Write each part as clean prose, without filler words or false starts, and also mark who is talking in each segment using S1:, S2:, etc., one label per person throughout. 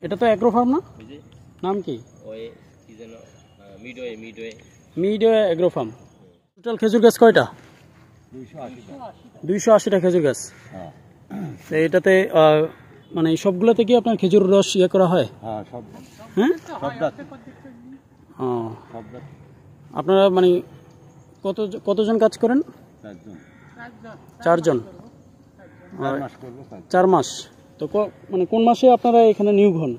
S1: এটা তো agro farm না? নাম কি? Midway agro farm. টোটাল খেজুর গাছ কয়টা? 280টা খেজুর গাছ। এটাতে মানে সবগুলোতে কি আপনার খেজুর রস ইয়ে করা হয়? হ্যাঁ, আপনারা মানে কতজন কাজ করেন? 4 জন। 4 মাস। তো মানে কোন মাসে আপনারা এখানে নিয়োগ হন?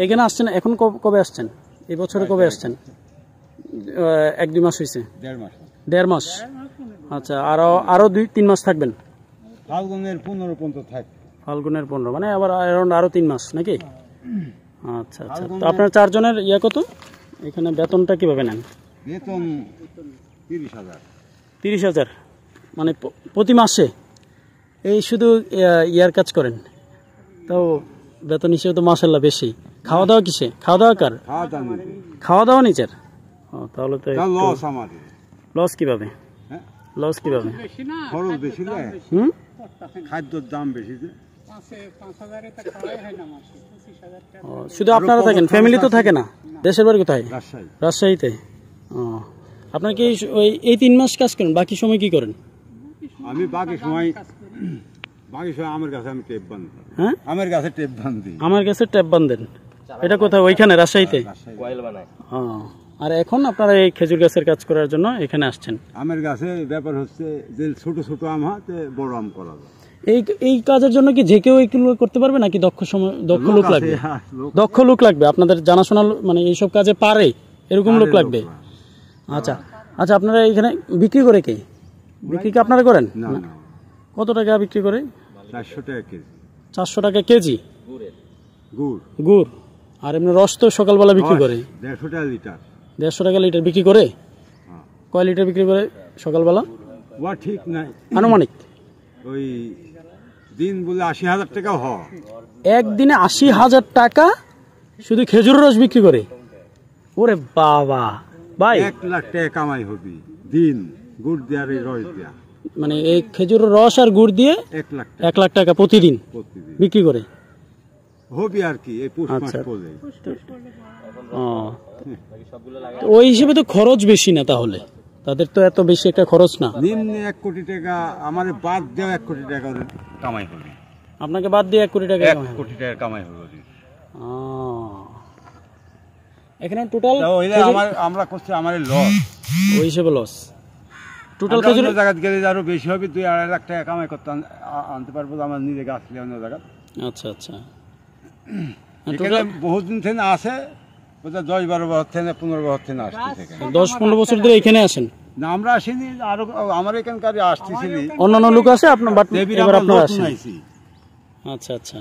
S1: এখানে আসছেন এখন কবে আসছেন? এই বছরে কবে আসছেন? 1-2 মাস হয়েছে? 1.5 মাস। আচ্ছা, আরো 2-3 মাস থাকবেন?
S2: ফাল্গুনের 15 পর্যন্ত থাকবে।
S1: ফাল্গুনের 15 মানে আবার আরো 3 মাস নাকি? আচ্ছা আচ্ছা। তো আপনার 4 জনের ইয়া কত? এখানে বেতনটা কিভাবে নেন?
S2: বেতন 30,000।
S1: 30,000 মানে প্রতি মাসে? এই শুধু ইয়ার কাজ করেন, তো বেতন হিসেবে তো মাশাআল্লাহ বেশি। খাওয়া দাওয়া কিসে? খাওয়া দাওয়া কার? খাওয়া দাওয়া নিজের? তাহলে তো
S2: লস আমাদের।
S1: লস কিভাবে? লস কিভাবে?
S2: খরচ বেশি না, খাদ্যের দাম বেশি।
S1: শুধু আপনারা থাকেন, ফ্যামিলি তো থাকে না? দেশের বাড়ি কোথায়? রাজশাহীতে। আপনার কি এই 3 মাস কাজ করেন, বাকি সময় কি করেন?
S2: আমি বাকি সময় আমার কাছে আমি টেপ বাঁধি। হ্যাঁ, আমার কাছে টেপ বাঁধি।
S1: আমার কাছে টেপ বাঁধেন? এটা কোথায়? ওইখানে রাজশাহীতে? আর এখন আপনারা এই খেজুর গাছের কাজ করার জন্য এখানে আসছেন?
S2: আমের গাছে ব্যাপার হচ্ছে যে ছোট ছোট আম হাতে বড় আম করা যায়।
S1: এই কাজের জন্য কি যে কেউ এগুলো করতে পারবে নাকি দক্ষ লোক লাগবে? দক্ষ লোক লাগবে আপনাদের, জানাশোনা মানে এইসব কাজে পারে এরকম লোক লাগবে। আচ্ছা আচ্ছা। আপনারা এখানে বিক্রি করে কে? বিক্রি কি আপনারা করেন? কত টাকা বিক্রি করে?
S2: 400 টাকা কেজি।
S1: 400 টাকা কেজি গুড়। আর এমনি রস তো সকালবেলা বিক্রি করে
S2: 150 টাকা লিটার।
S1: 150 টাকা লিটার বিক্রি করে? কয় লিটার বিক্রি করে সকালবেলা?
S2: ঠিক নাই,
S1: আনুমানিক
S2: ওই দিন বলে 80,000 টাকা হয়।
S1: একদিনে 80,000 টাকা শুধু খেজুর রস বিক্রি করে? ওরে বাবা ভাই,
S2: 1 লাখ টাকা কামাই হবে দিন গুড় দেওয়ার রস দেওয়া।
S1: মানে এই খেজুর রস আর গুড় দিয়ে 1 লাখ টাকা প্রতিদিন বিক্রি করে
S2: হবে আর কি।
S1: আচ্ছা, ওই হিসেবে তো খরচ বেশি না, তাহলে তাদের তো এত বেশি একটা খরচ না।
S2: নিম্নে 1 কোটি টাকা আমার বাদ দেওয়া 1 কোটি টাকা কামাই হবে।
S1: আপনাকে বাদ দিয়ে 1 কোটি টাকা?
S2: 1 কোটি টাকা কামাই হবে
S1: এখানে টোটাল
S2: আমরা করছি আমার লস,
S1: ওই হিসেবে লস।
S2: টোটাল খেজুর জায়গা গেলে আরো বেশি হবে, 2-2.5 লাখ টাকা কামাই করতে আনতে পারবো আমার নিজে গাছ নিয়ে অন্য জায়গা।
S1: আচ্ছা আচ্ছা।
S2: বহুত দিন থেকে আসে, 10-12 বছর থেকে 15 বছর থেকে আসছে।
S1: 10-15 বছর ধরে এখানে আসেন?
S2: না, আমরা আসিনি, আরো আমার এখানকার আসতেছি।
S1: অন্যান্য লোক আছে আপনার? এবার আপনারা আসেন? আচ্ছা আচ্ছা,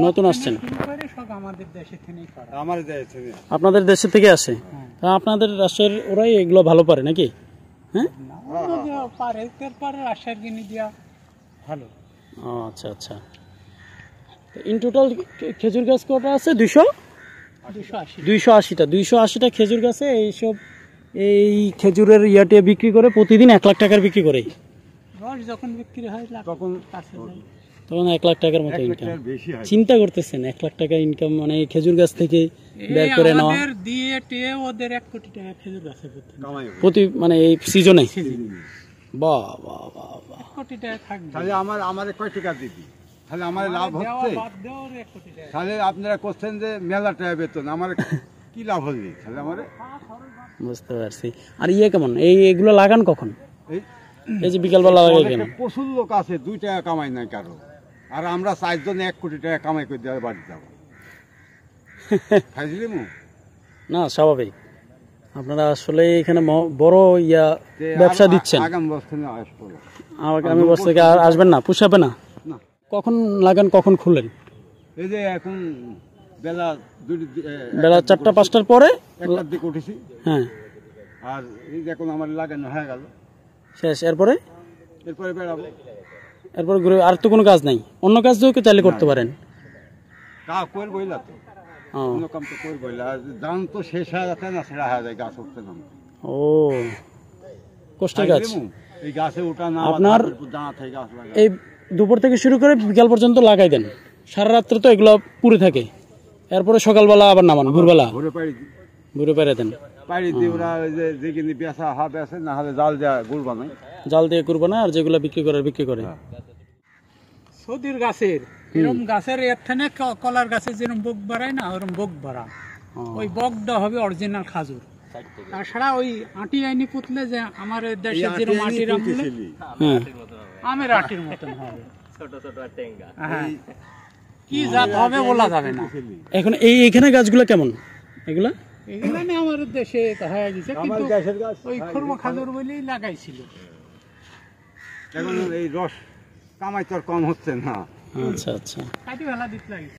S1: নতুন আসছেন। আপনাদের দেশে থেকে আসে? আপনাদের রাষ্ট্রের ওরাই এগুলো ভালো পারে নাকি? হ্যাঁ, আচ্ছা আচ্ছা। ইন টোটাল খেজুর গাছ কটা আছে? 280টা। 280টা খেজুর গাছে এইসব এই খেজুরের ইয়াটে বিক্রি করে প্রতিদিন 1 লাখ টাকার বিক্রি করে। যখন বিক্রি হয় তখন 1 লাখ টাকার মতো ইনকাম। চিন্তা করতেছেন 1 লাখ টাকা ইনকাম মানে খেজুর গাছ থেকে বের করে নেওয়া ওদের 1 কোটি টাকা খেজুর গাছে প্রতি মানে এই সিজনে। বাহ বাহ বাহ বাহ, 1 কোটি টাকা থাকবে তাহলে আমার কয় টাকা দিবি? তাহলে আমার লাভ হচ্ছে। তাহলে আপনারা করছেন যে মেলা টাকা বেতন, আমার কি লাভ হলি? তাহলে আমার বুঝতে পারছি। আর ইয়ে কেমন এইগুলো লাগান কখন? এই যে বিকালবেলা লাগাই কেন?
S2: প্রচুর লোক আছে 2 টাকা কামাই নাই কারো, আর আমরা 4 জন 1 কোটি টাকা কামাই করে দেওয়ার বাড়ি যাবো।
S1: না, স্বাভাবিক। আপনারা আসলে এখানে বড় ইয়া ব্যবসা দিচ্ছেন।
S2: আগামী বছর আসবো।
S1: আগামী বছর থেকে আসবেন না? পুষাবে না? কখন লাগান, কখন খুলেন?
S2: এই যে এখন বেলা
S1: 4টা-5টার পরে
S2: 1টার দিকে উঠেছি।
S1: হ্যাঁ,
S2: আর এই যে এখন আমার লাগানো হয়ে গেল
S1: শেষ। এরপরে
S2: বেড়াবো।
S1: এরপরে ঘুরে আর তো কোনো কাজ নাই? অন্য কাজ তো চাইলে করতে পারেন।
S2: করবই না তো, অন্য কাম তো করবই না। দাম তো শেষ হয়ে যাচ্ছে না, ছেড়া হয়ে যায় গাছ উঠতে না।
S1: ও কষ্টের কাজ।
S2: এই গাছে ওঠা না
S1: আপনার
S2: দানা থেকে গাছ লাগা
S1: এই দুপুর থেকে শুরু করে বিকাল পর্যন্ত লাগাই দেন, সারা রাত্রে তো এগুলো পুড়ে থাকে, এরপরে সকালবেলা আবার নামান, ভোরবেলা
S2: ঘুরে পাড়ি
S1: ঘুরে পেরে দেন।
S2: পাড়ি দিয়ে ওরা ওই যে কিনে পেঁচা হবে আছে না হলে জাল দেওয়া গুড় বানায়।
S1: জাল দিয়ে করবো না, আর যেগুলো বিক্রি করে বিক্রি করে।
S3: সৌদির গাছের এরকম গাছের এখানে কলার গাছের যেরকম বক বাড়ায় না, ওরকম বক বাড়া, ওই বকটা হবে অরিজিনাল খাজুর। তাছাড়া ওই আটি আইনি পুতলে যে আমার দেশের যেরকম আটির আমলে
S1: হ্যাঁ,
S3: আমের আটির মতন হবে, হ্যাঁ, কি জাত হবে বলা যাবে না।
S1: এখন এইখানে গাছগুলো কেমন? এগুলা
S3: এখানে আমার দেশে হয়ে গেছে, কিন্তু
S2: গাছের গাছ
S3: ওই খুরমা খাজুর বলেই লাগাইছিল।
S2: এখন এই রস কামাই তো আর কম হচ্ছে না।
S1: আচ্ছা আচ্ছা।
S3: কাটি ফেলা দিতে লাগে।